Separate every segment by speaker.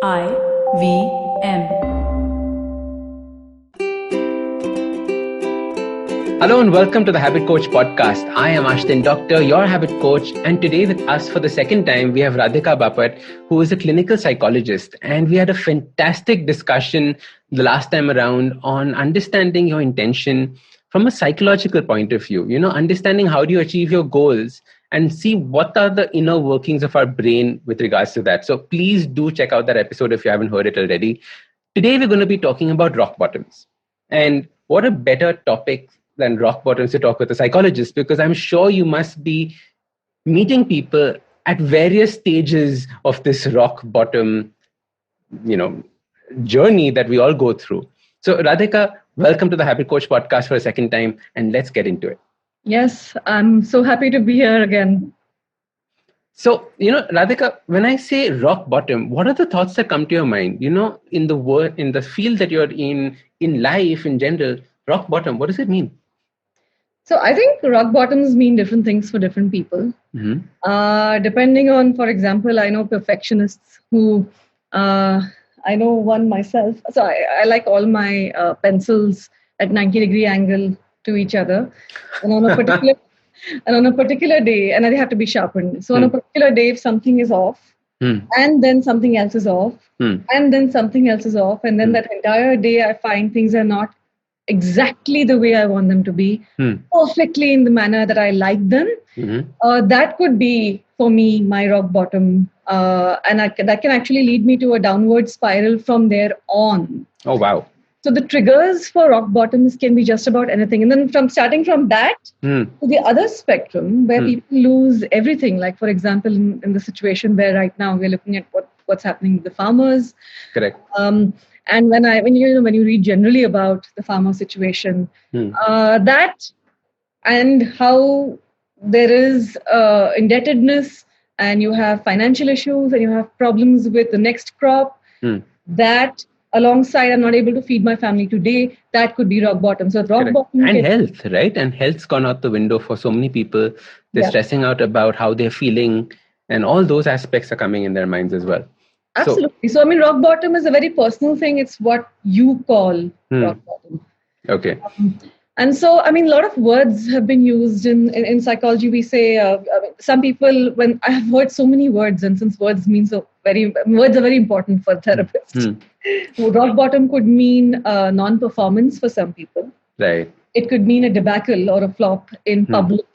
Speaker 1: IVM.
Speaker 2: Hello and welcome to the Habit Coach podcast. I am Ashdin, Doctor, your habit coach. And today with us for the second time, we have Radhika Bapat, who is a clinical psychologist. And we had a fantastic discussion the last time around on understanding your intention from a psychological point of view. Understanding how do you achieve your goals and see what are the inner workings of our brain with regards to that. So please do check out that episode if you haven't heard it already. Today, we're going to be talking about rock bottoms. And what a better topic than rock bottoms to talk with a psychologist, because I'm sure you must be meeting people at various stages of this rock bottom, journey that we all go through. So Radhika, welcome to the Habit Coach podcast for a second time, and let's get into it.
Speaker 3: Yes, I'm so happy to be here again.
Speaker 2: So, Radhika, when I say rock bottom, what are the thoughts that come to your mind? In the field that you're in life in general, rock bottom, what does it mean?
Speaker 3: So I think rock bottoms mean different things for different people.
Speaker 2: Mm-hmm.
Speaker 3: Depending on, for example, I know perfectionists who, I know one myself. So I like all my pencils at 90-degree angle to each other. And on a particular day, and they have to be sharpened. So on a particular day, if something is off, and then something else is off, and then something else is off, and then that entire day I find things are not exactly the way I want them to be, perfectly in the manner that I like them. That could be, for me, my rock bottom. And that can actually lead me to a downward spiral from there on.
Speaker 2: Oh, wow.
Speaker 3: So the triggers for rock bottoms can be just about anything. And then starting from that to the other spectrum where people lose everything. Like, for example, in the situation where right now we're looking at what's happening with the farmers.
Speaker 2: Correct.
Speaker 3: And when you read generally about the farmer situation, that and how there is indebtedness and you have financial issues and you have problems with the next crop, that alongside I'm not able to feed my family today, that could be rock bottom. So rock bottom
Speaker 2: and health, right? And health's gone out the window for so many people. They're stressing out about how they're feeling, and all those aspects are coming in their minds as well.
Speaker 3: Absolutely. So rock bottom is a very personal thing. It's what you call rock bottom.
Speaker 2: Okay.
Speaker 3: And so, a lot of words have been used in psychology. We say, some people, when I have heard so many words, and since words are very important for therapists. Rock bottom could mean non-performance for some people.
Speaker 2: Right.
Speaker 3: It could mean a debacle or a flop in public,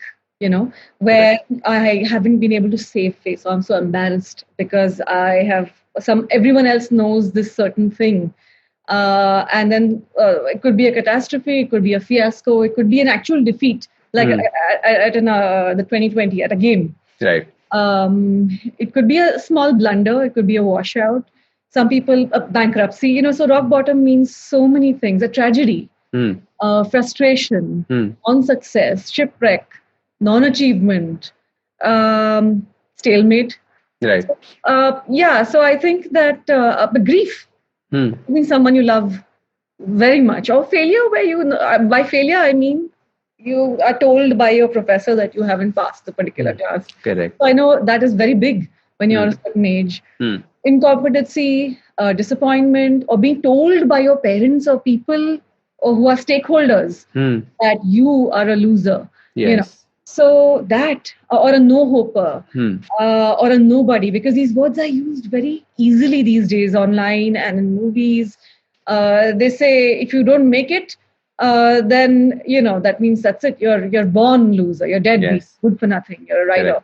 Speaker 3: where I haven't been able to save face. So I'm so embarrassed because everyone else knows this certain thing. And then it could be a catastrophe, it could be a fiasco, it could be an actual defeat, like at the 2020 at a game.
Speaker 2: Right.
Speaker 3: It could be a small blunder, it could be a washout. Some people, bankruptcy, so rock bottom means so many things, a tragedy, frustration, unsuccess, shipwreck, non-achievement, stalemate.
Speaker 2: Right.
Speaker 3: So I think that the grief, someone you love very much, or failure where by failure, I mean, you are told by your professor that you haven't passed the particular task.
Speaker 2: Correct.
Speaker 3: So I know that is very big when you're a certain age. Incompetency, disappointment, or being told by your parents or people or who are stakeholders that you are a loser.
Speaker 2: Yes.
Speaker 3: So that, or a no-hoper, or a nobody, because these words are used very easily these days online and in movies. They say if you don't make it, then that means that's it. You're born loser. You're dead.
Speaker 2: Yes.
Speaker 3: Good for nothing. You're a writer.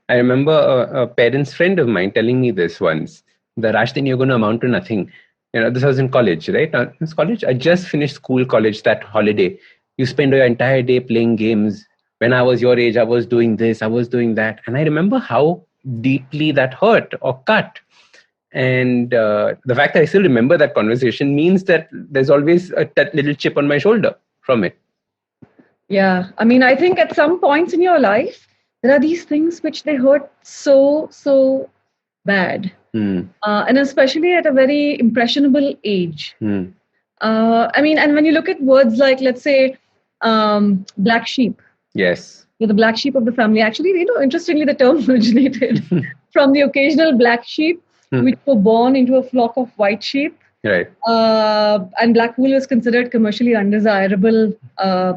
Speaker 2: I remember a parent's friend of mine telling me this once, that Ashdin, you're going to amount to nothing. This was in college, right? It's college. I just finished college, that holiday. You spend your entire day playing games. When I was your age, I was doing this, I was doing that. And I remember how deeply that hurt or cut. And the fact that I still remember that conversation means that there's always that little chip on my shoulder from it.
Speaker 3: Yeah. I think at some points in your life, there are these things which they hurt so, so bad. And especially at a very impressionable age. And when you look at words like, let's say, black sheep.
Speaker 2: Yes.
Speaker 3: You're the black sheep of the family. Actually, interestingly, the term originated from the occasional black sheep which were born into a flock of white sheep.
Speaker 2: Right.
Speaker 3: And black wool was considered commercially undesirable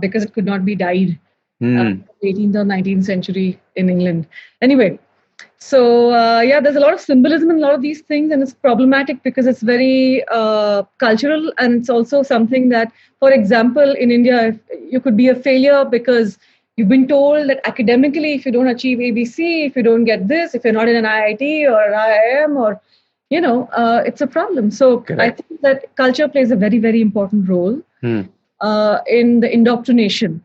Speaker 3: because it could not be dyed. 18th or 19th century in England. Anyway, so there's a lot of symbolism in a lot of these things, and it's problematic because it's very cultural, and it's also something that, for example, in India, you could be a failure because you've been told that academically, if you don't achieve ABC, if you don't get this, if you're not in an IIT or an IIM, or it's a problem. So
Speaker 2: Correct.
Speaker 3: I think that culture plays a very, very important role in the indoctrination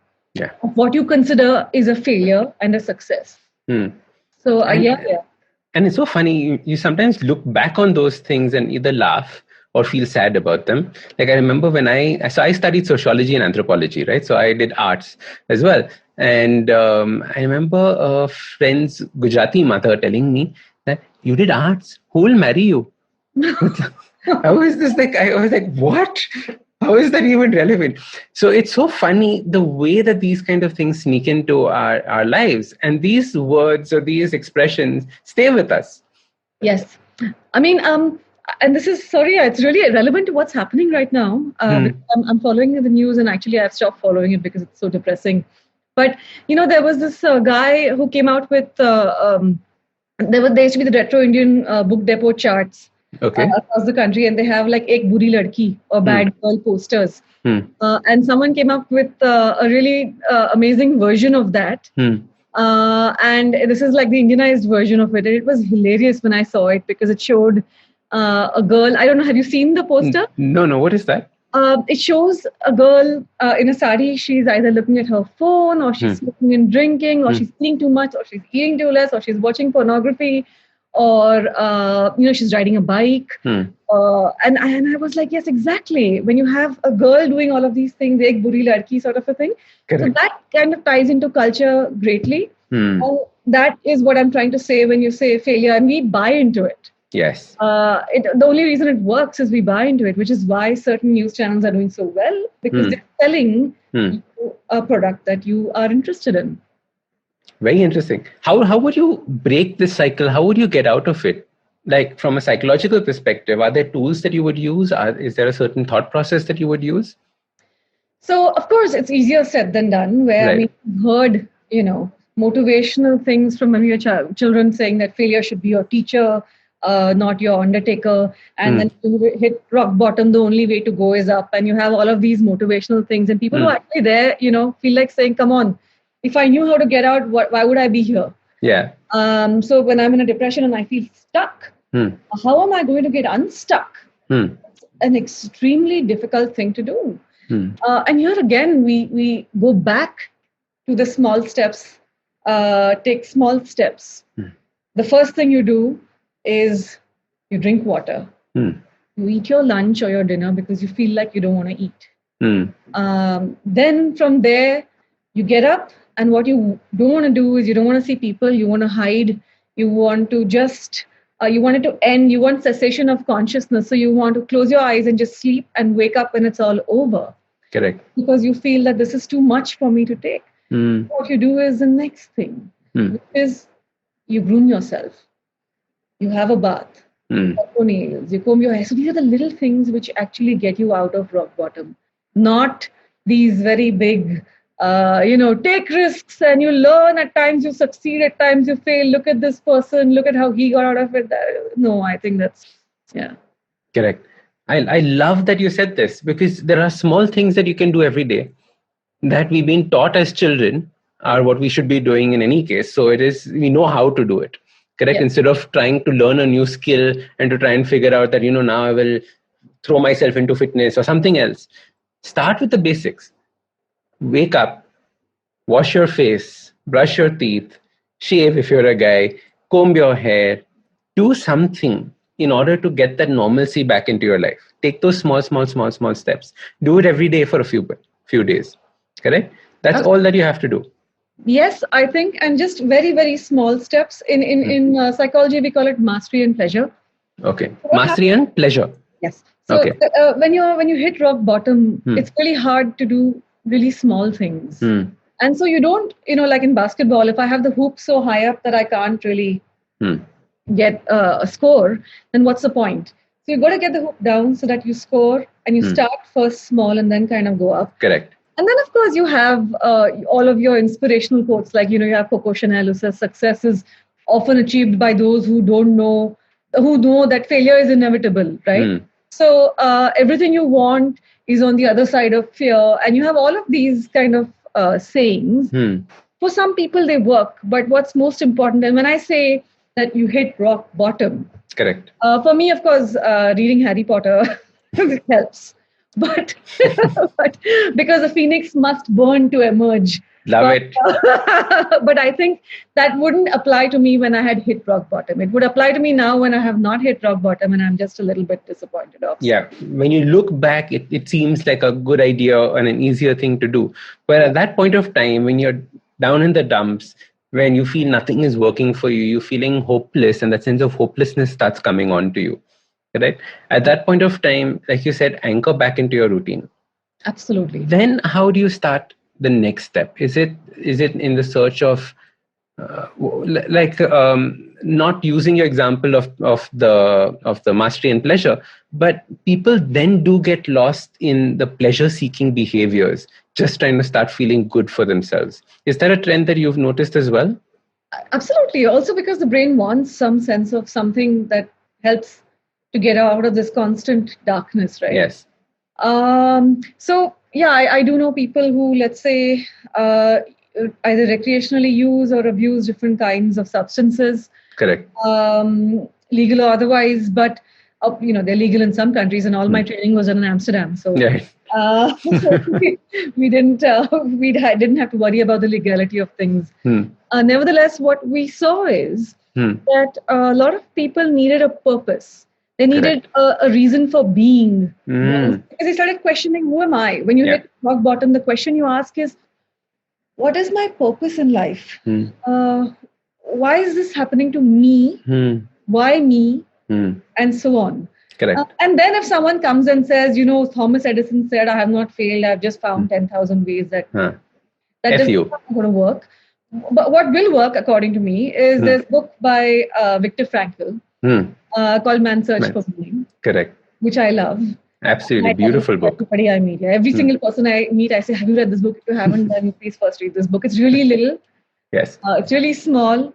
Speaker 3: of what you consider is a failure and a success. So
Speaker 2: and it's so funny. You sometimes look back on those things and either laugh or feel sad about them. Like I remember when I studied sociology and anthropology, right? So I did arts as well. And I remember a friend's Gujarati mother telling me that you did arts, who will marry you? I was like, what? How is that even relevant? So it's so funny the way that these kind of things sneak into our lives, and these words or these expressions stay with us.
Speaker 3: Yes. I mean, and this is, it's really relevant to what's happening right now. I'm following the news, and actually I've stopped following it because it's so depressing. But, there was this guy who came out with, there used to be the Retro Indian Book Depot charts.
Speaker 2: Okay.
Speaker 3: Across the country, and they have like Ek Buri Ladki or Bad Girl posters. And someone came up with a really amazing version of that. And this is like the Indianized version of it. And it was hilarious when I saw it because it showed a girl. I don't know, have you seen the poster?
Speaker 2: No. What is that?
Speaker 3: It shows a girl in a sari. She's either looking at her phone, or she's smoking and drinking, or she's eating too much, or she's eating too less, or she's watching pornography, or she's riding a bike. And I was like, yes, exactly. When you have a girl doing all of these things, ek buri ladki sort of a thing. Correct. So that kind of ties into culture greatly. And that is what I'm trying to say when you say failure, and we buy into it.
Speaker 2: Yes.
Speaker 3: The only reason it works is we buy into it, which is why certain news channels are doing so well, because they're selling you a product that you are interested in.
Speaker 2: Very interesting. How would you break this cycle? How would you get out of it? Like from a psychological perspective, are there tools that you would use? Is there a certain thought process that you would use?
Speaker 3: So, of course, it's easier said than done, where we've heard, motivational things from when we were children saying that failure should be your teacher, not your undertaker. And then you hit rock bottom, the only way to go is up. And you have all of these motivational things. And people who are actually there, feel like saying, come on, if I knew how to get out, why would I be here?
Speaker 2: Yeah.
Speaker 3: So when I'm in a depression and I feel stuck, how am I going to get unstuck? It's an extremely difficult thing to do. And here again, we go back to the small steps, take small steps. The first thing you do is you drink water. You eat your lunch or your dinner because you feel like you don't want to eat. Then from there, you get up. And what you don't want to do is you don't want to see people. You want to hide. You want to just, you want it to end. You want cessation of consciousness. So you want to close your eyes and just sleep and wake up when it's all over.
Speaker 2: Correct.
Speaker 3: Because you feel that this is too much for me to take. What you do is the next thing, which is you groom yourself. You have a bath. You cut your nails. You comb your hair. So these are the little things which actually get you out of rock bottom. Not these very big... take risks and you learn. At times you succeed, at times you fail. Look at this person, look at how he got out of it. No, I think that's,
Speaker 2: Correct. I love that you said this, because there are small things that you can do every day that we've been taught as children are what we should be doing in any case. So we know how to do it. Correct. Yeah. Instead of trying to learn a new skill and to try and figure out that, now I will throw myself into fitness or something else. Start with the basics. Wake up, wash your face, brush your teeth, shave if you're a guy, comb your hair, do something in order to get that normalcy back into your life. Take those small steps. Do it every day for a few days. Correct? That's all that you have to do.
Speaker 3: Yes, I think, and just very, very small steps. In psychology, we call it mastery and pleasure.
Speaker 2: Okay. Mastery and pleasure.
Speaker 3: Yes. So
Speaker 2: okay.
Speaker 3: When you hit rock bottom, it's really hard to do really small things. And so you don't, like in basketball, if I have the hoop so high up that I can't really get a score, then what's the point? So you've got to get the hook down so that you score and you start first small and then kind of go up.
Speaker 2: Correct.
Speaker 3: And then, of course, you have all of your inspirational quotes, like, you have Coco Chanel, who says success is often achieved by those who know that failure is inevitable, right? So everything you want is on the other side of fear. And you have all of these kind of sayings. For some people, they work. But what's most important, and when I say that you hit rock bottom,
Speaker 2: correct.
Speaker 3: For me, of course, reading Harry Potter helps. But because the phoenix must burn to emerge.
Speaker 2: Love it.
Speaker 3: But I think that wouldn't apply to me when I had hit rock bottom. It would apply to me now when I have not hit rock bottom and I'm just a little bit disappointed.
Speaker 2: Yeah. When you look back, it seems like a good idea and an easier thing to do. But at that point of time, when you're down in the dumps, when you feel nothing is working for you, you're feeling hopeless, and that sense of hopelessness starts coming on to you. Right? At that point of time, like you said, anchor back into your routine.
Speaker 3: Absolutely.
Speaker 2: Then how do you start the next step? Is it in the search of not using your example of the mastery and pleasure, but people then do get lost in the pleasure seeking behaviors, just trying to start feeling good for themselves. Is that a trend that you've noticed as well?
Speaker 3: Absolutely. Also because the brain wants some sense of something that helps to get out of this constant darkness, right?
Speaker 2: Yes.
Speaker 3: So yeah, I do know people who, let's say, either recreationally use or abuse different kinds of substances.
Speaker 2: Correct.
Speaker 3: Legal or otherwise, but they're legal in some countries, and all my training was in Amsterdam. So, so we didn't have to worry about the legality of things. Nevertheless, what we saw is that a lot of people needed a purpose. They needed a reason for being. Because they started questioning, who am I? When you hit rock bottom, the question you ask is, what is my purpose in life? Why is this happening to me? Why me? And so on.
Speaker 2: Correct.
Speaker 3: And then if someone comes and says, Thomas Edison said, I have not failed, I've just found 10,000 ways that doesn't going to work. But what will work, according to me, is there's a book by Viktor Frankl called Man's Search for Meaning.
Speaker 2: Correct.
Speaker 3: Which I love.
Speaker 2: Absolutely. Beautiful book.
Speaker 3: Everybody I meet. Every single person I meet, I say, have you read this book? If you haven't, then please first read this book. It's really little.
Speaker 2: Yes.
Speaker 3: It's really small.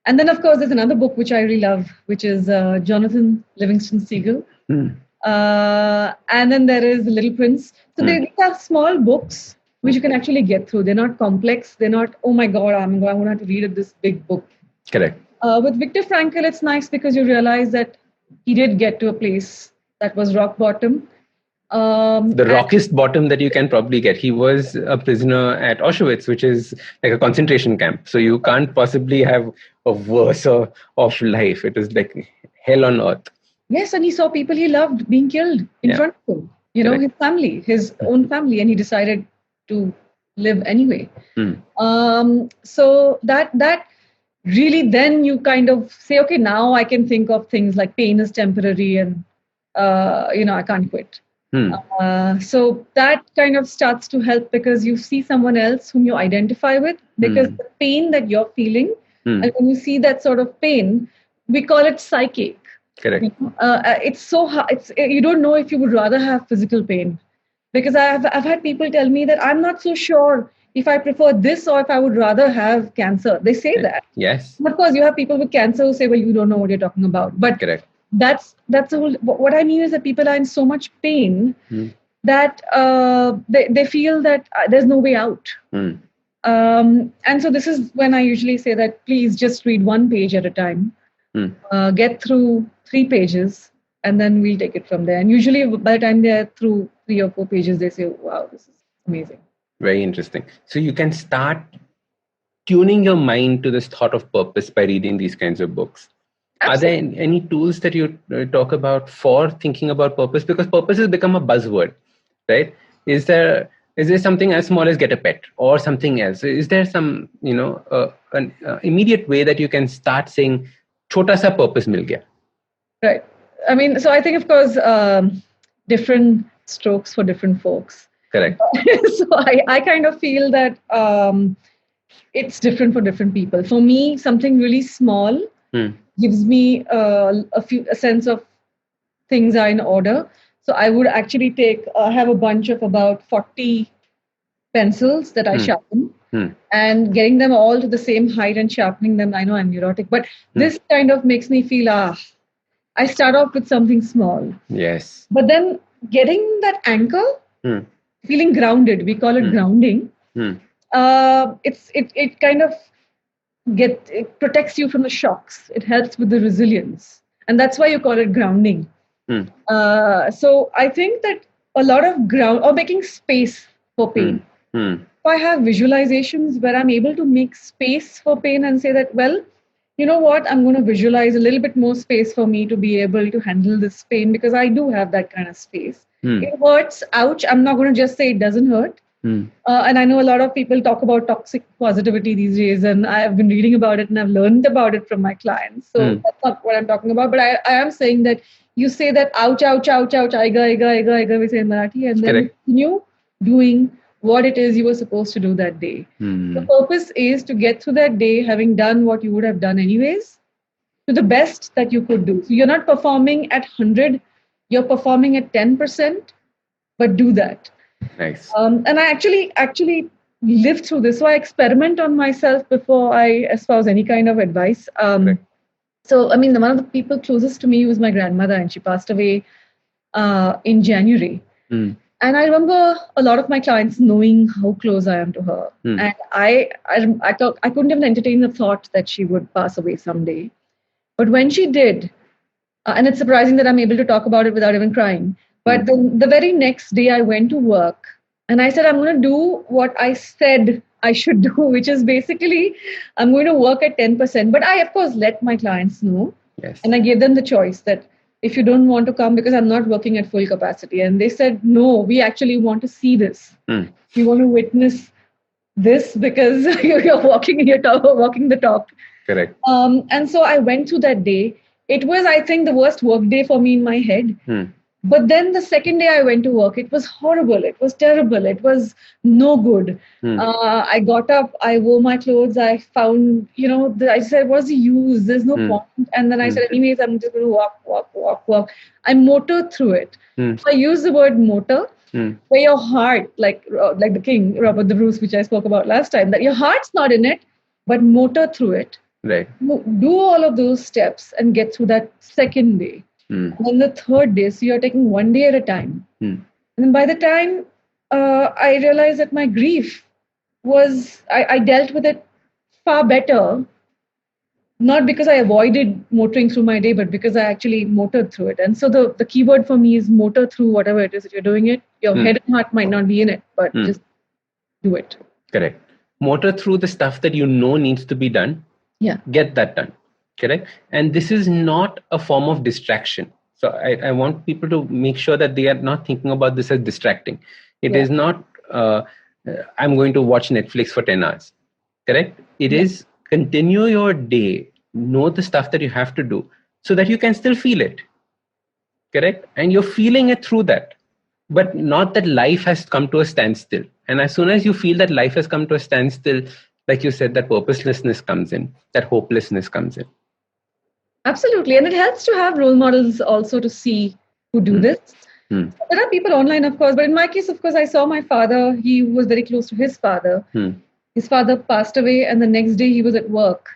Speaker 3: And then, of course, there's another book which I really love, which is Jonathan Livingston Seagull. And then there is The Little Prince. So these are small books which you can actually get through. They're not complex. They're not, oh my God, I want to have to read this big book.
Speaker 2: Correct.
Speaker 3: With Viktor Frankl, it's nice because you realize that he did get to a place that was rock bottom.
Speaker 2: The rockiest bottom that you can probably get. He was a prisoner at Auschwitz, which is like a concentration camp. So you can't possibly have a worse of life. It is like hell on earth.
Speaker 3: Yes, and he saw people he loved being killed in front of him. His family, his own family, and he decided to live anyway. So that really, then you kind of say, okay, now I can think of things like pain is temporary and I can't quit. So that kind of starts to help because you see someone else whom you identify with, because the pain that you're feeling, and when you see that sort of pain, we call it psychic.
Speaker 2: Correct.
Speaker 3: It's so hard. You don't know if you would rather have physical pain, because I've had people tell me that I'm not so sure if I prefer this or if I would rather have cancer. They say that.
Speaker 2: Yes.
Speaker 3: And of course, you have people with cancer who say, well, you don't know what you're talking about. But
Speaker 2: correct.
Speaker 3: That's the whole. What I mean is that people are in so much pain that they feel that there's no way out. And so this is when I usually say that please just read one page at a time, get through 3 pages, and then we'll take it from there. And usually by the time they're through 3 or 4 pages, they say, wow, this is amazing.
Speaker 2: Very interesting. So you can start tuning your mind to this thought of purpose by reading these kinds of books. Absolutely. Are there any tools that you talk about for thinking about purpose? Because purpose has become a buzzword, right? Is there something as small as get a pet or something else? Is there some, an immediate way that you can start saying, "Chota sa purpose mil gaya"?
Speaker 3: Right. I mean, so I think, of course, different strokes for different folks.
Speaker 2: Correct.
Speaker 3: So I kind of feel that it's different for different people. For me, something really small gives me a sense of things are in order. So I would actually have a bunch of about 40 pencils that I sharpen, and getting them all to the same height and sharpening them. I know I'm neurotic, but this kind of makes me feel, I start off with something small.
Speaker 2: Yes.
Speaker 3: But then getting that anchor, feeling grounded, we call it grounding. It kind of it protects you from the shocks. It helps with the resilience. And that's why you call it grounding. So I think that a lot of making space for pain. If I have visualizations where I'm able to make space for pain and say that, well, you know what, I'm going to visualize a little bit more space for me to be able to handle this pain, because I do have that kind of space. It hurts, ouch. I'm not going to just say it doesn't hurt. And I know a lot of people talk about toxic positivity these days, and I've been reading about it and I've learned about it from my clients. So that's not what I'm talking about. But I am saying that you say that ouch, ouch, ouch, ouch, aiga, we say in Marathi, and then you continue doing what it is you were supposed to do that day. The purpose is to get through that day having done what you would have done anyways, to the best that you could do. So you're not performing at 100, you're performing at 10%, but do that.
Speaker 2: Nice.
Speaker 3: And I actually lived through this. So I experiment on myself before I espouse any kind of advice. So, I mean, one of the people closest to me was my grandmother, and she passed away in January. And I remember a lot of my clients knowing how close I am to her. And I couldn't even entertain the thought that she would pass away someday. But when she did, and it's surprising that I'm able to talk about it without even crying, but the very next day I went to work and I said, I'm going to do what I said I should do, which is basically, I'm going to work at 10%. But I, of course, let my clients know.
Speaker 2: Yes.
Speaker 3: And I gave them the choice that if you don't want to come because I'm not working at full capacity. And they said, no, we actually want to see this. We want to witness this because you're walking the talk.
Speaker 2: Correct.
Speaker 3: And so I went through that day. It was, I think, the worst work day for me in my head. But then the second day I went to work, it was horrible. It was terrible. It was no good. I got up, I wore my clothes. I found, I said, what's the use? There's no point. And then I said, anyways, I'm just going to walk. I motored through it. So I use the word motor, where your heart, like the king, Robert the Bruce, which I spoke about last time, that your heart's not in it, but motor through it.
Speaker 2: Right.
Speaker 3: Do all of those steps and get through that second day. And then the third day, so you're taking one day at a time. And then by the time I realized that my grief was, I dealt with it far better, not because I avoided motoring through my day, but because I actually motored through it. And so the key word for me is motor through whatever it is that you're doing it. Your head and heart might not be in it, but just do it.
Speaker 2: Correct. Motor through the stuff that you know needs to be done.
Speaker 3: Yeah.
Speaker 2: Get that done. Correct. And this is not a form of distraction. So I want people to make sure that they are not thinking about this as distracting. It is not, I'm going to watch Netflix for 10 hours. Correct. It is continue your day, know the stuff that you have to do so that you can still feel it. Correct. And you're feeling it through that. But not that life has come to a standstill. And as soon as you feel that life has come to a standstill, like you said, that purposelessness comes in, that hopelessness comes in.
Speaker 3: Absolutely. And it helps to have role models also to see who do this. There are people online, of course, but in my case, of course, I saw my father. He was very close to his father. His father passed away, and the next day he was at work.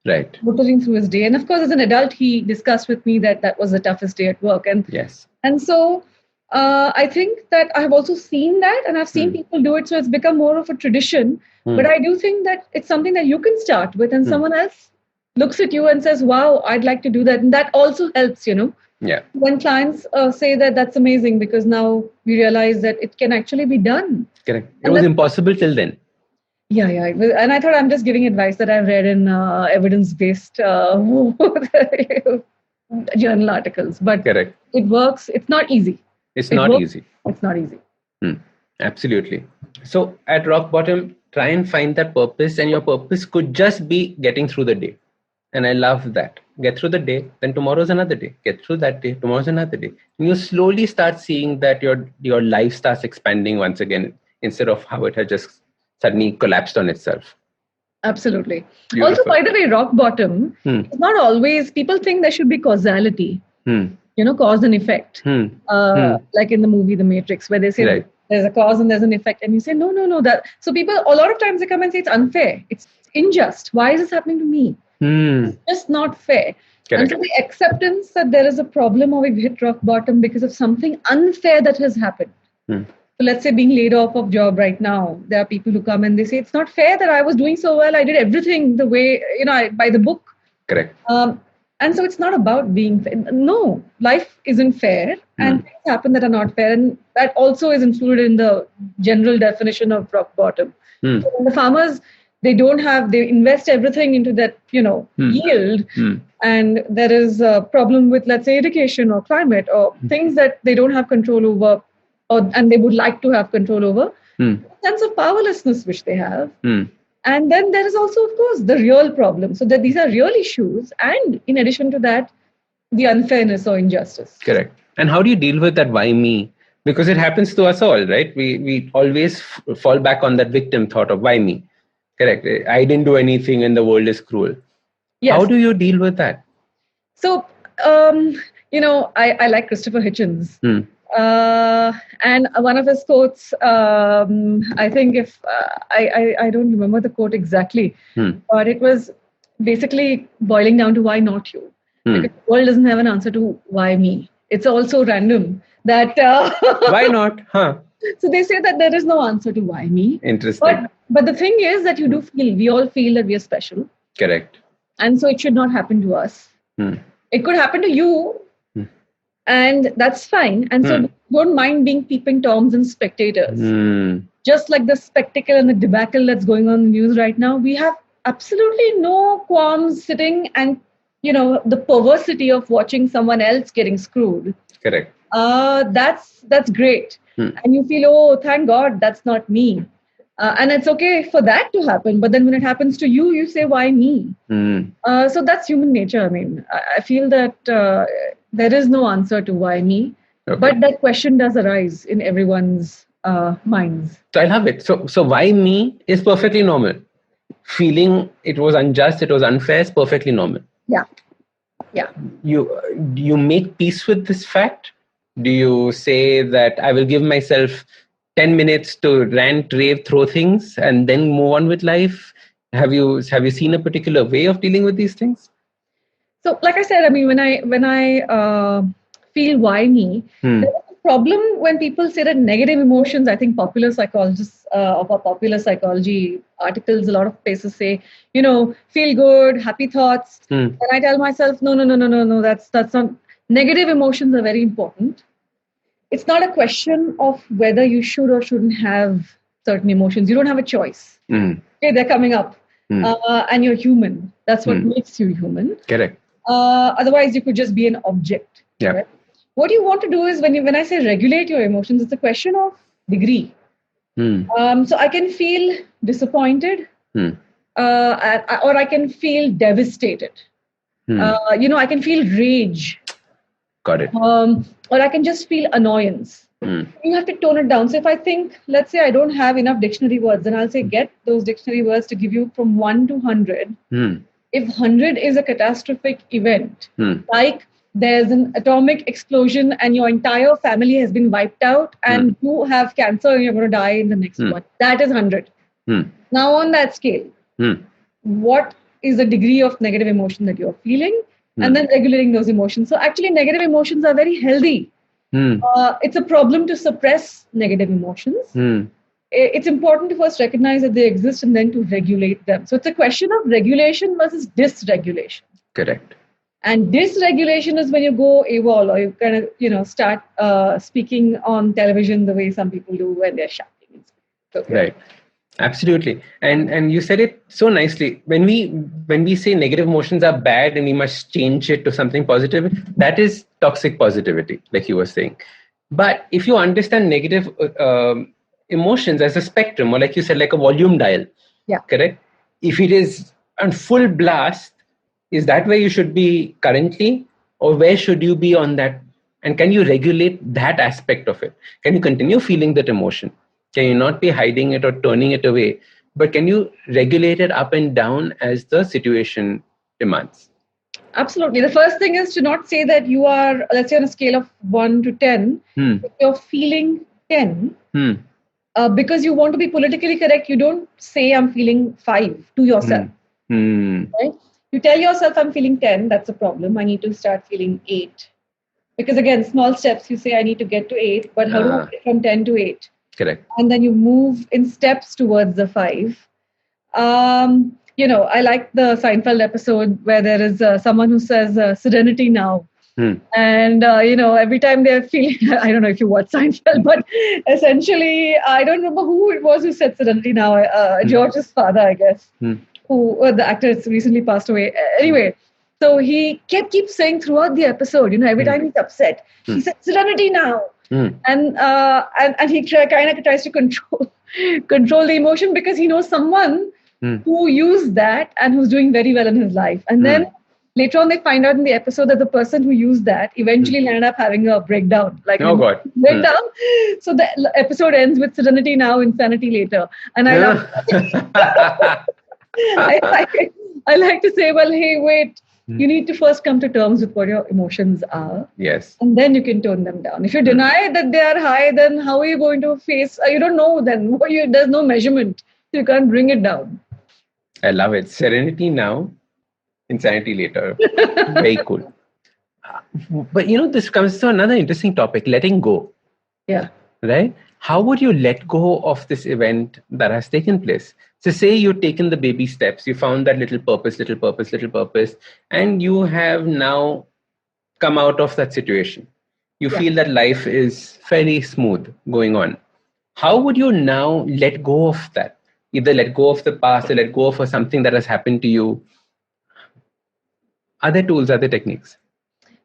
Speaker 2: Right.
Speaker 3: Motoring through his day. And of course, as an adult, he discussed with me that was the toughest day at work. And so I think that I have also seen that, and I've seen people do it. So it's become more of a tradition. But I do think that it's something that you can start with, and someone else looks at you and says, wow, I'd like to do that. And that also helps,
Speaker 2: Yeah.
Speaker 3: When clients say that, that's amazing, because now we realize that it can actually be done.
Speaker 2: Correct. It was impossible till then.
Speaker 3: Yeah. And I thought I'm just giving advice that I've read in evidence-based journal articles. But
Speaker 2: correct.
Speaker 3: It works. It's not easy.
Speaker 2: It's not easy.
Speaker 3: It's not easy.
Speaker 2: Absolutely. So at rock bottom, try and find that purpose, and your purpose could just be getting through the day. And I love that. Get through the day, then tomorrow's another day. Get through that day, tomorrow's another day. And you slowly start seeing that your life starts expanding once again, instead of how it had just suddenly collapsed on itself.
Speaker 3: Absolutely. Also,
Speaker 2: Beautiful.
Speaker 3: by the way, rock bottom is not always, people think there should be causality, cause and effect. Like in the movie The Matrix, where they say
Speaker 2: Right.
Speaker 3: there's a cause and there's an effect. And you say, no. So people, a lot of times they come and say it's unfair. It's unjust. Why is this happening to me? It's just not fair.
Speaker 2: Correct.
Speaker 3: And so the acceptance that there is a problem or we've hit rock bottom because of something unfair that has happened. So let's say being laid off of job right now, there are people who come and they say, it's not fair that I was doing so well. I did everything the way, by the book.
Speaker 2: Correct.
Speaker 3: And so it's not about being fair. No, life isn't fair and things happen that are not fair. And that also is included in the general definition of rock bottom. So when the farmers, they invest everything into that, yield. And there is a problem with, let's say, education or climate or things that they don't have control over. And they would like to have control over, a sense of powerlessness which they have. And then there is also, of course, the real problem. So that these are real issues. And in addition to that, the unfairness or injustice.
Speaker 2: Correct. And how do you deal with that why me? Because it happens to us all, right? We always fall back on that victim thought of why me? Correct. I didn't do anything and the world is cruel. Yes. How do you deal with that?
Speaker 3: So, I like Christopher Hitchens. And one of his quotes, I think if I don't remember the quote exactly, but it was basically boiling down to why not you? Because the world doesn't have an answer to why me. It's also random that
Speaker 2: why not?
Speaker 3: So they say that there is no answer to why me.
Speaker 2: Interesting.
Speaker 3: But the thing is that we all feel that we are special.
Speaker 2: Correct.
Speaker 3: And so it should not happen to us. It could happen to you. And that's fine. And so don't mind being peeping toms and spectators. Just like the spectacle and the debacle that's going on in the news right now, we have absolutely no qualms sitting and, the perversity of watching someone else getting screwed.
Speaker 2: Correct.
Speaker 3: That's great. And you feel, oh, thank God, that's not me. And it's okay for that to happen. But then when it happens to you, you say, why me? So that's human nature. I mean, I feel that there is no answer to why me. Okay. But that question does arise in everyone's minds.
Speaker 2: So I love it. So why me is perfectly normal. Feeling it was unjust, it was unfair is perfectly normal.
Speaker 3: Yeah.
Speaker 2: You make peace with this fact? Do you say that I will give myself 10 minutes to rant, rave, throw things, and then move on with life? Have you seen a particular way of dealing with these things?
Speaker 3: So, like I said, I mean, when I feel why me, there's a problem when people say that negative emotions. I think popular psychologists of our popular psychology articles, a lot of places say, feel good, happy thoughts. And I tell myself, no, that's not. Negative emotions are very important. It's not a question of whether you should or shouldn't have certain emotions. You don't have a choice. Okay, they're coming up. And you're human. That's what makes you human.
Speaker 2: Correct.
Speaker 3: Otherwise, you could just be an object.
Speaker 2: Yeah.
Speaker 3: Right? What you want to do is when I say regulate your emotions, it's a question of degree. So I can feel disappointed, or I can feel devastated. I can feel rage.
Speaker 2: Got it.
Speaker 3: Or I can just feel annoyance. You have to tone it down. So if I think, let's say I don't have enough dictionary words, then I'll say get those dictionary words to give you from 1 to 100. If 100 is a catastrophic event, like there's an atomic explosion and your entire family has been wiped out and you have cancer and you're going to die in the next one, that is 100. Now on that scale, what is the degree of negative emotion that you're feeling? And then regulating those emotions. So actually negative emotions are very healthy. It's a problem to suppress negative emotions. It's important to first recognize that they exist and then to regulate them. So it's a question of regulation versus dysregulation.
Speaker 2: Correct.
Speaker 3: And dysregulation is when you go AWOL or you kind of, start speaking on television the way some people do when they're shouting. Okay.
Speaker 2: Right. Absolutely. And you said it so nicely. When we say negative emotions are bad and we must change it to something positive, that is toxic positivity, like you were saying. But if you understand negative emotions as a spectrum, or like you said, like a volume dial, correct? If it is on full blast, is that where you should be currently, or where should you be on that? And can you regulate that aspect of it? Can you continue feeling that emotion? Can you not be hiding it or turning it away but can you regulate it up and down as the situation demands?
Speaker 3: Absolutely. The first thing is to not say that you are, let's say on a scale of 1 to 10, if you're feeling 10, because you want to be politically correct, you don't say I'm feeling 5 to yourself. Right? You tell yourself I'm feeling 10, that's a problem. I need to start feeling 8. Because again, small steps, you say I need to get to 8, but how do I get from 10 to 8?
Speaker 2: Correct.
Speaker 3: And then you move in steps towards the 5. I like the Seinfeld episode where there is someone who says serenity now. And, every time they're feeling, I don't know if you watch Seinfeld, but essentially, I don't remember who it was who said serenity now. George's father, I guess, who the actor has recently passed away. Anyway, so he keeps saying throughout the episode, every time he's upset, he said serenity now. And he kind of tries to control the emotion because he knows someone who used that and who's doing very well in his life. And then later on, they find out in the episode that the person who used that eventually ended up having a breakdown.
Speaker 2: God.
Speaker 3: Breakdown. So the episode ends with serenity now, insanity later. And I love I like to say, well, hey, wait. You need to first come to terms with what your emotions are.
Speaker 2: Yes.
Speaker 3: And then you can tone them down. If you deny that they are high, then how are you going to face? You don't know then. There's no measurement. So you can't bring it down.
Speaker 2: I love it. Serenity now, insanity later. Very cool. But this comes to another interesting topic, letting go.
Speaker 3: Yeah.
Speaker 2: Right? How would you let go of this event that has taken place? So say you've taken the baby steps, you found that little purpose, and you have now come out of that situation. You feel that life is fairly smooth going on. How would you now let go of that? Either let go of the past or let go of something that has happened to you. Are there tools, are there techniques?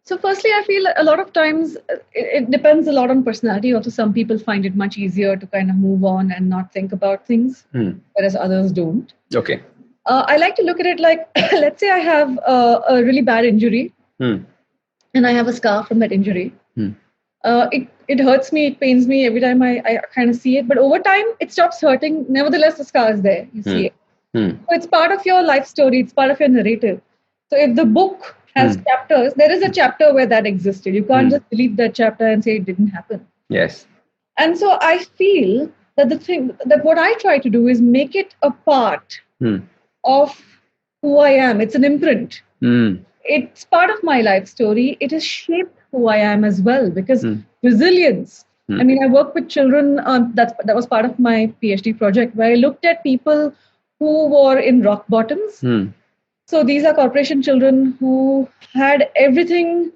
Speaker 3: So firstly, I feel a lot of times it depends a lot on personality. Also, some people find it much easier to kind of move on and not think about things, whereas others don't.
Speaker 2: Okay.
Speaker 3: I like to look at it like, let's say I have a really bad injury and I have a scar from that injury. It hurts me, it pains me every time I kind of see it. But over time, it stops hurting. Nevertheless, the scar is there. You see it. So it's part of your life story. It's part of your narrative. So if the book has chapters, there is a chapter where that existed. You can't just delete that chapter and say it didn't happen.
Speaker 2: Yes.
Speaker 3: And so I feel that what I try to do is make it a part of who I am. It's an imprint. It's part of my life story. It has shaped who I am as well, because resilience. I mean, I work with children. That was part of my PhD project, where I looked at people who were in rock bottoms. So these are corporation children who had everything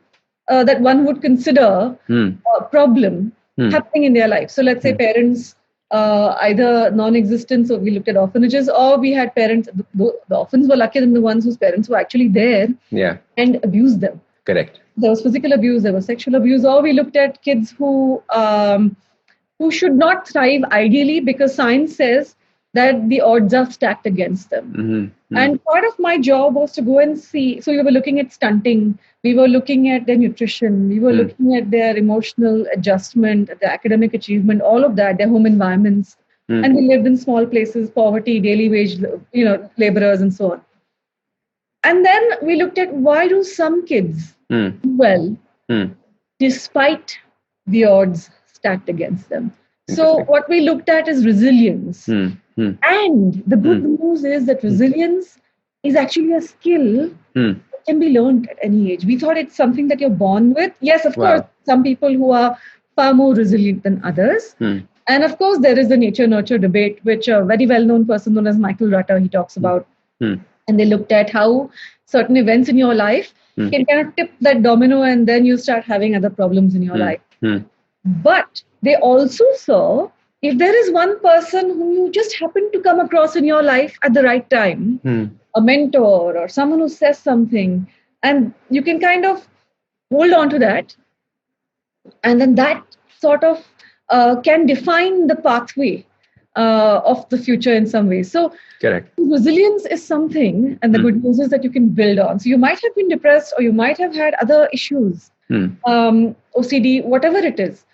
Speaker 3: that one would consider a problem happening in their life. So let's say parents either non-existent, so we looked at orphanages, or we had parents, the orphans were luckier than the ones whose parents were actually there and abused them.
Speaker 2: Correct.
Speaker 3: There was physical abuse, there was sexual abuse, or we looked at kids who should not thrive ideally because science says that the odds are stacked against them. And part of my job was to go and see. So we were looking at stunting. We were looking at their nutrition. We were looking at their emotional adjustment, their academic achievement, all of that, their home environments. And we lived in small places, poverty, daily wage, laborers and so on. And then we looked at why do some kids do well despite the odds stacked against them. So what we looked at is resilience. And the good news is that resilience is actually a skill that can be learned at any age. We thought it's something that you're born with. Yes, of course, some people who are far more resilient than others. And of course, there is the nature-nurture debate, which a very well-known person known as Michael Rutter, he talks about. And they looked at how certain events in your life can kind of tip that domino and then you start having other problems in your life. But they also saw if there is one person who you just happen to come across in your life at the right time, a mentor or someone who says something, and you can kind of hold on to that, and then that sort of can define the pathway of the future in some ways. So
Speaker 2: correct.
Speaker 3: Resilience is something, and the good news is that you can build on. So you might have been depressed or you might have had other issues, OCD, whatever it is.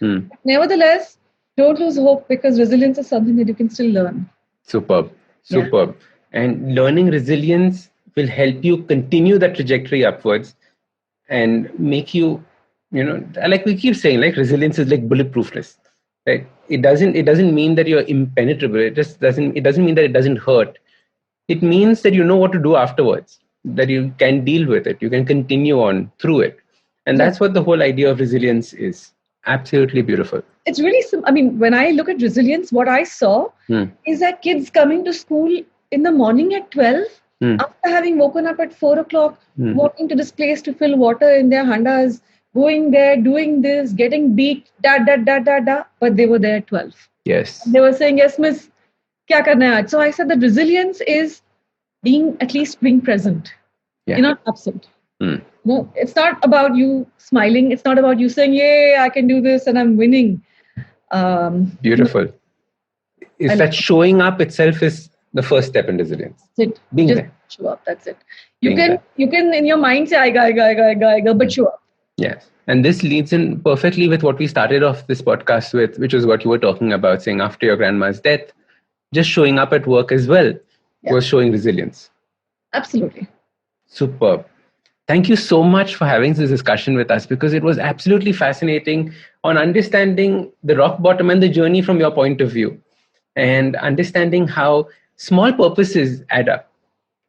Speaker 3: Nevertheless, don't lose hope because resilience is something that you can still learn.
Speaker 2: Superb. Superb. And learning resilience will help you continue that trajectory upwards and make you, like we keep saying, like resilience is like bulletproofness. Right? It doesn't mean that you're impenetrable. It doesn't mean that it doesn't hurt. It means that you know what to do afterwards, that you can deal with it. You can continue on through it. And that's what the whole idea of resilience is. Absolutely beautiful.
Speaker 3: It's really, when I look at resilience, what I saw is that kids coming to school in the morning at 12, after having woken up at 4 o'clock, walking to this place to fill water in their handas, going there, doing this, getting beat, but they were there at 12.
Speaker 2: Yes.
Speaker 3: And they were saying, yes, miss, kya karna hai aaj? So I said that resilience is at least being present.
Speaker 2: Yeah.
Speaker 3: You're not absent. No, it's not about you smiling. It's not about you saying, yay, I can do this and I'm winning.
Speaker 2: Beautiful. Is that showing up itself is the first step in resilience.
Speaker 3: That's it.
Speaker 2: Being
Speaker 3: Just
Speaker 2: there.
Speaker 3: show up. That's it. You can in your mind say, I, but show up.
Speaker 2: Yes. And this leads in perfectly with what we started off this podcast with, which is what you were talking about, saying after your grandma's death, just showing up at work as well was showing resilience.
Speaker 3: Absolutely.
Speaker 2: Superb. Thank you so much for having this discussion with us, because it was absolutely fascinating on understanding the rock bottom and the journey from your point of view, and understanding how small purposes add up.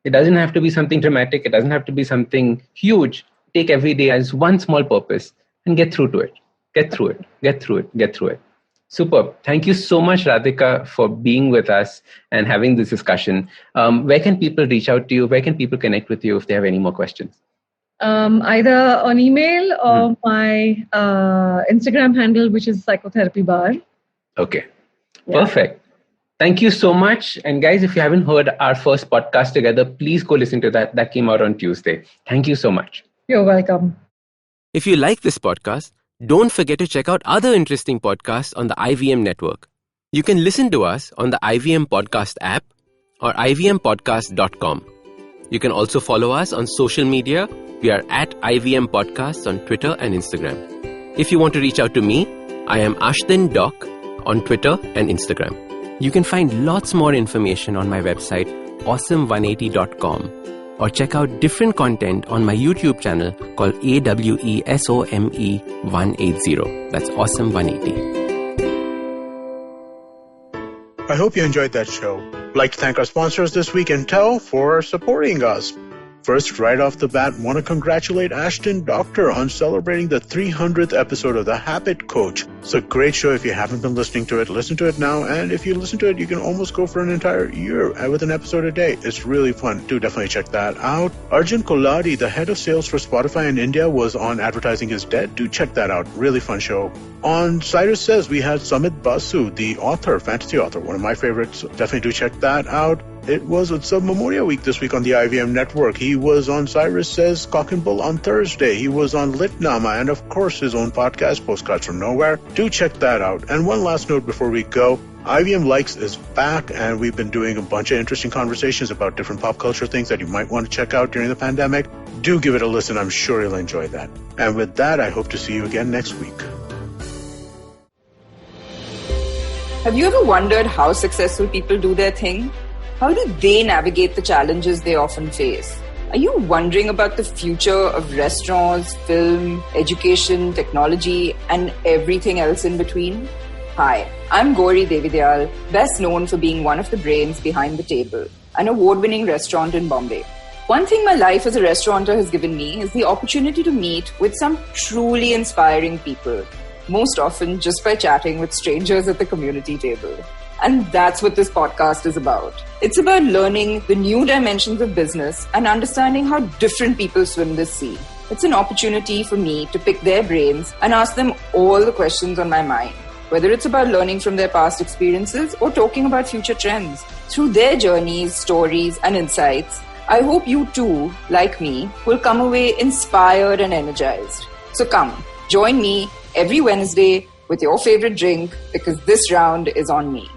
Speaker 2: It doesn't have to be something dramatic. It doesn't have to be something huge. Take every day as one small purpose and get through to it. Get through it. Superb. Thank you so much, Radhika, for being with us and having this discussion. Where can people reach out to you? Where can people connect with you if they have any more questions?
Speaker 3: Either on email or my Instagram handle, which is psychotherapy bar.
Speaker 2: Okay. Perfect. Thank you so much. And guys, if you haven't heard our first podcast together, please go listen to that. That came out on Tuesday. Thank you so much.
Speaker 3: You're welcome.
Speaker 1: If you like this podcast, don't forget to check out other interesting podcasts on the IVM network. You can listen to us on the IVM Podcast app or ivmpodcast.com. You can also follow us on social media. We are at IVM Podcasts on Twitter and Instagram. If you want to reach out to me, I am Ashdin Doc on Twitter and Instagram. You can find lots more information on my website, awesome180.com, or check out different content on my YouTube channel called AWESOME 180. That's Awesome 180.
Speaker 4: I hope you enjoyed that show. I'd like to thank our sponsors this week, Intel, for supporting us. First, right off the bat, want to congratulate Ashdin Doctor on celebrating the 300th episode of The Habit Coach. It's a great show. If you haven't been listening to it, listen to it now. And if you listen to it, you can almost go for an entire year with an episode a day. It's really fun. Do definitely check that out. Arjun Koladi, the head of sales for Spotify in India, was on Advertising is Dead. Do check that out. Really fun show. On Cyrus Says, we had Samit Basu, the author, fantasy author, one of my favorites. Definitely do check that out. It's a Memorial Week this week on the IVM network. He was on Cyrus Says Cock and Bull on Thursday. He was on Litnama and, of course, his own podcast, Postcards from Nowhere. Do check that out. And one last note before we go. IVM Likes is back, and we've been doing a bunch of interesting conversations about different pop culture things that you might want to check out during the pandemic. Do give it a listen. I'm sure you'll enjoy that. And with that, I hope to see you again next week.
Speaker 5: Have you ever wondered how successful people do their thing? How do they navigate the challenges they often face? Are you wondering about the future of restaurants, film, education, technology, and everything else in between? Hi, I'm Gauri Devidyal, best known for being one of the brains behind The Table, an award-winning restaurant in Bombay. One thing my life as a restaurateur has given me is the opportunity to meet with some truly inspiring people, most often just by chatting with strangers at the community table. And that's what this podcast is about. It's about learning the new dimensions of business and understanding how different people swim this sea. It's an opportunity for me to pick their brains and ask them all the questions on my mind, whether it's about learning from their past experiences or talking about future trends. Through their journeys, stories, and insights, I hope you too, like me, will come away inspired and energized. So come, join me every Wednesday with your favorite drink, because this round is on me.